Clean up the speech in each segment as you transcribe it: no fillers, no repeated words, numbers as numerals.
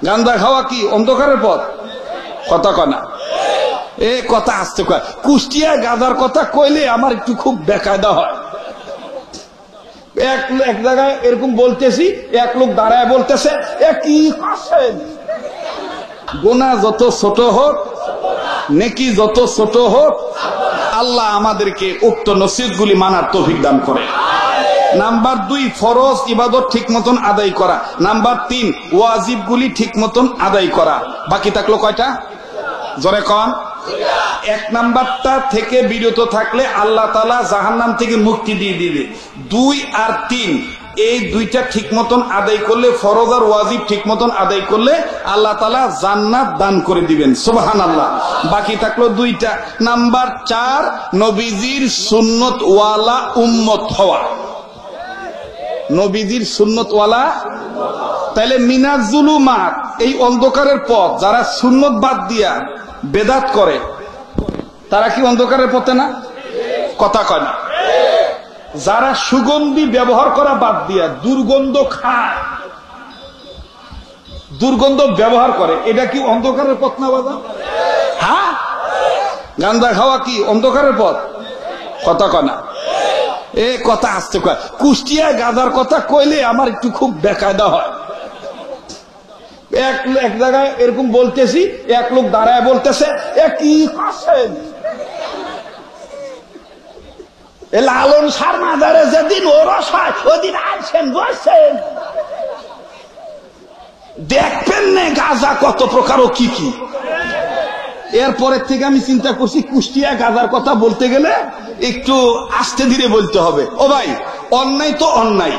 গাঁজা খাওয়া কি অন্ধকারের পথ? কথা কয় না, এ কথা আসতে কয়। কুষ্টিয়া গাঁজার কথা কইলে আমার একটু খুব বেকায়দা হয়। এক জায়গায় এরকম বলতেছি, এক লোক দাঁড়ায় বলতেছে, এ কি করছেন? গুনাহ যত ছোট হোক, নেকি যত ছোট হোক, আল্লাহ আমাদেরকে উক্ত নসিহতগুলি মানার তৌফিক দান করে। নাম্বার 2, ফরজ ইবাদত ঠিক মতন আদায় করা। নাম্বার 3, ওয়াজিবগুলি ঠিক মতন আদায় করা। বাকি থাকলো কয়টা? জোরে কন। 1 নাম্বারটা থেকে বিরত থাকলে আল্লাহ তাআলা জাহান্নাম থেকে মুক্তি দিয়ে দিবে। 2 আর 3 এই দুইটা ঠিক মতন আদায় করলে, ফরজ আর ওয়াজিব ঠিক মতন আদায় করলে আল্লাহ তাআলা জান্নাত দান করে দিবেন। সুবহানাল্লাহ। বাকি থাকলো 2টা। নাম্বার 4, নবীজির সুন্নত ওয়ালা উম্মত হওয়া। নবীজির সুন্নত ওয়ালা। তাহলে মিনাজ জুলুমাত, এই অন্ধকারের পথ, যারা সুন্নত বাদ দিয়া বেদাত করে তারা কি অন্ধকারের পথে না? কথা কয় না। যারা সুগন্ধি ব্যবহার করা বাদ দিয়া দুর্গন্ধ খায়, দুর্গন্ধ ব্যবহার করে, এটা কি অন্ধকারের পথ না বাবা? হ্যাঁ, গাঁজা খাওয়া কি অন্ধকারের পথ? কথা কয় না, এ কথা আসতে কয়। কুষ্টিয়া গাঁজার কথা কইলে আমার একটু খুব বেকায়দা হয়। এক জায়গায় এরকম বলতেছি, এক লোক দাঁড়ায় বলতেছে, এ কি করছেন? লালন সার মাজারে যেদিন ওরস হয় ওদিন আসেন বসছেন, দেখবেন না গাঁজা কত প্রকার ও কি কি। এরপরের থেকে আমি চিন্তা করছি, কুষ্টিয়া গাঁজার কথা বলতে গেলে একটু আস্তে ধীরে বলতে হবে। ও ভাই, অন্যায় তো অন্যায়,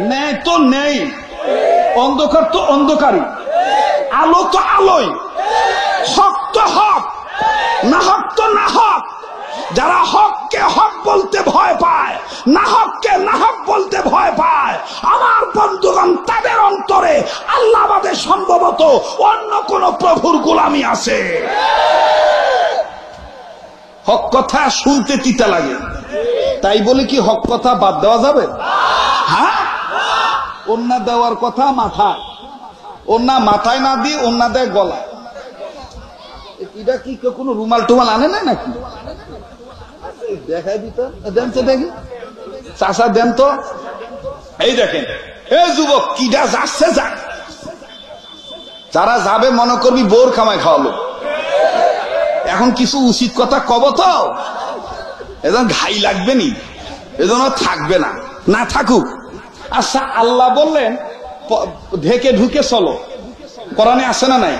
ন্যায় তো নেই, অন্ধকার তো অন্ধকারই, আলো তো আলোই, হক তো হক, না হক তো না হক। যারা হককে হক বলতে ভয় পায়, না হককে না হক বলতে ভয় পায়, আমার বন্ধুগণ, তাদের অন্তরে আল্লাহ বাদে সম্ভবত অন্য কোন প্রভুর গোলামি আছে। হক কথা শুনতে তিতা লাগে, তাই বলে কি হক কথা বাদ দেওয়া যাবে? হ্যাঁ, ওন্না দেওয়ার কথা মাথায়, ওন্না মাথায় না দিয়ে ওন্না দেয় গলায়। এটা কি কোনো রুমাল টুমাল আনে না নাকি? দেখাই দিত, দেন তো দেখি, চাষা দেন তো। এই দেখেন, এ যুবক, কিডা যাচ্ছে যাক, যারা যাবে মনে করবি বোর খামায় খাওয়ালো। এখন কিছু উচিত কথা কব তো, এজন ঘাই লাগবে নি, এজন্য থাকবে না, না থাকুক। আচ্ছা, আল্লাহ বললেন ঢেকে ঢুকে চলো, কোরআনে আছে না নাই?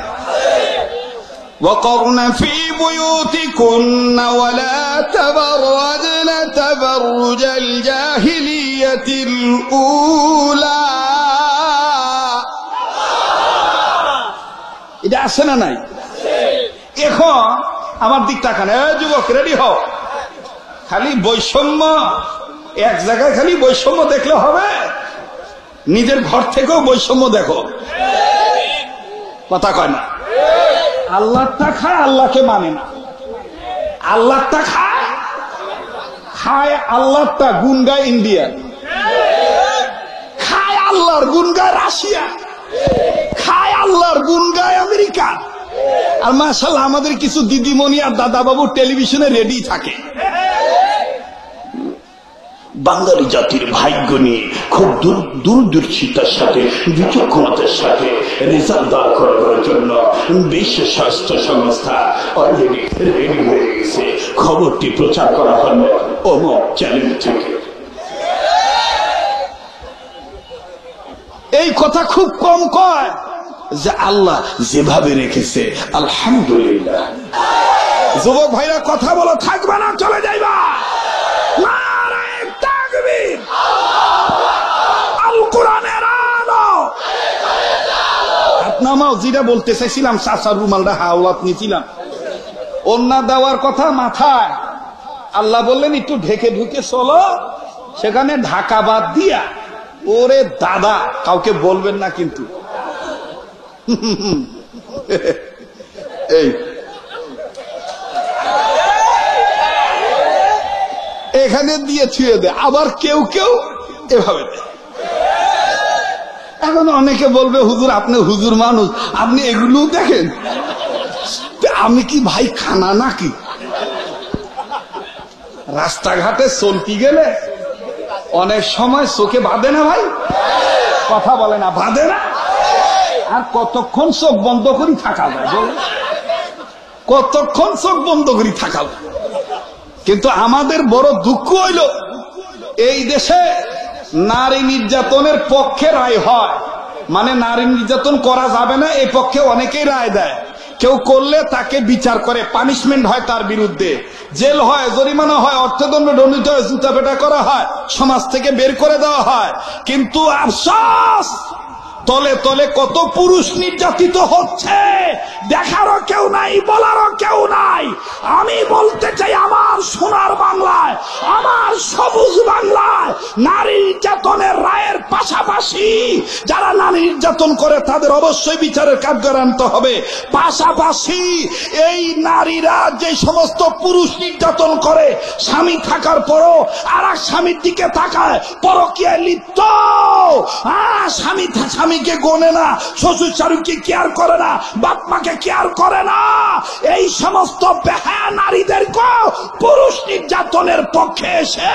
وقرن في بيوتكن ولا تبرجن تبرج الجاهلية الأولى। এটা আছে না নাই? এখন আমার দিক তাকান, যুবক রেডি হও। খালি বৈষম্য, এক জায়গায় খালি বৈষম্য দেখলে হবে? নিজের ঘর থেকেও বৈষম্য দেখো। কথা কয় না। আল্লাহটা খায়, আল্লাহকে মানে না। আল্লাহটা খায়, খায় আল্লাহটা, গুণ গায় ইন্ডিয়া, খায় আল্লাহর গুণ গায় রাশিয়া, খায় আল্লাহর গুণ গায় আমেরিকা। আর মাশাআল্লাহ আমাদের কিছু দিদিমণি আর দাদা বাবু টেলিভিশনে রেডি থাকে। বাঙালি জাতির ভাগ্য নিয়ে খুব দূরদর্শিতার সাথে, বিচক্ষণতার সাথে রেজাল্ট দাঁড় করার জন্য বিশ্ব স্বাস্থ্য সংস্থা অলরেডি রেডি হয়ে গেছে। খবরটি প্রচার করা হলো অমুক চ্যানেল থেকে। এই কথা খুব কম কয় যে আল্লাহ যেভাবে রেখেছে আলহামদুলিল্লাহ। যুবক ভাইরা কথা বলো, থাকবে না চলে যাইবা। নামাও, যেটা বলতে চাইছিলাম, চাচার রুমালটা হাওলাত নিয়েছিলাম, ওন্না দেওয়ার কথা মাথায়। আল্লাহ বললেন একটু ঢেকে ঢুকে চলো, সেখানে ঢাকা বাদ দিয়া। ওরে দাদা, কাউকে বলবেন না কিন্তু। এই এখানে দিয়ে ছুঁয়ে দেয়, আবার কেউ কেউ এভাবে দেয়। এখন অনেকে বলবে হুজুর আপনি হুজুর মানুষ, আপনি এগুলো দেখেন, আমি কি ভাই খানা নাকি? রাস্তাঘাটে চলতে গেলে অনেক সময় চোখে বাঁধে না ভাই, কথা বলে না, বাঁধে না? আর কতক্ষণ চোখ বন্ধ করে থাকা যায় বলে, কতক্ষণ চোখ বন্ধ করে থাকা যায়? কিন্তু আমাদের বড় দুঃখ হইল এই দেশে নারী নির্যাতনের পক্ষে রায় হয়, মানে নারী নির্যাতন করা যাবে না এই পক্ষে অনেকেই রায় দেয়। কেউ করলে তাকে বিচার করে, পানিশমেন্ট হয় তার বিরুদ্ধে, জেল হয়, জরিমানা হয়, অর্থদণ্ড দণ্ডিত হয়, জুতা পেটা করা হয়, সমাজ থেকে বের করে দেওয়া হয়। কিন্তু আফসোস, তলে তলে কত পুরুষ নির্যাতিত হচ্ছে দেখারও কেউ নাই, বলারও কেউ নাই। আমি বলতে চাই আমার সোনার বাংলায়, আমার সবুজ বাংলায় নারী নির্যাতনের রায়ের পাশাপাশি যারা নারী নির্যাতন করে তাদের অবশ্যই বিচারের কাঠগড়ায় আনতে হবে। পাশাপাশি এই নারীরা যে সমস্ত পুরুষ নির্যাতন করে, স্বামী থাকার পরও আর এক স্বামীর দিকে তাকায়, পরকীয়ায় লিপ্ত, স্বামীকে গোনে না, শ্বশুর শাশুড়িকে কেয়ার করে না, বাপ মাকে কেয়ার করে না, এই সমস্ত বেহায়া নারীদেরকে পুরুষ নির্যাতনের পক্ষে এসে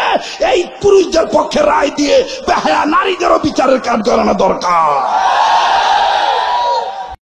এই পুরুষদের পক্ষে রায় দিয়ে বেহায়া নারীদেরও বিচারের কাজ করানো দরকার।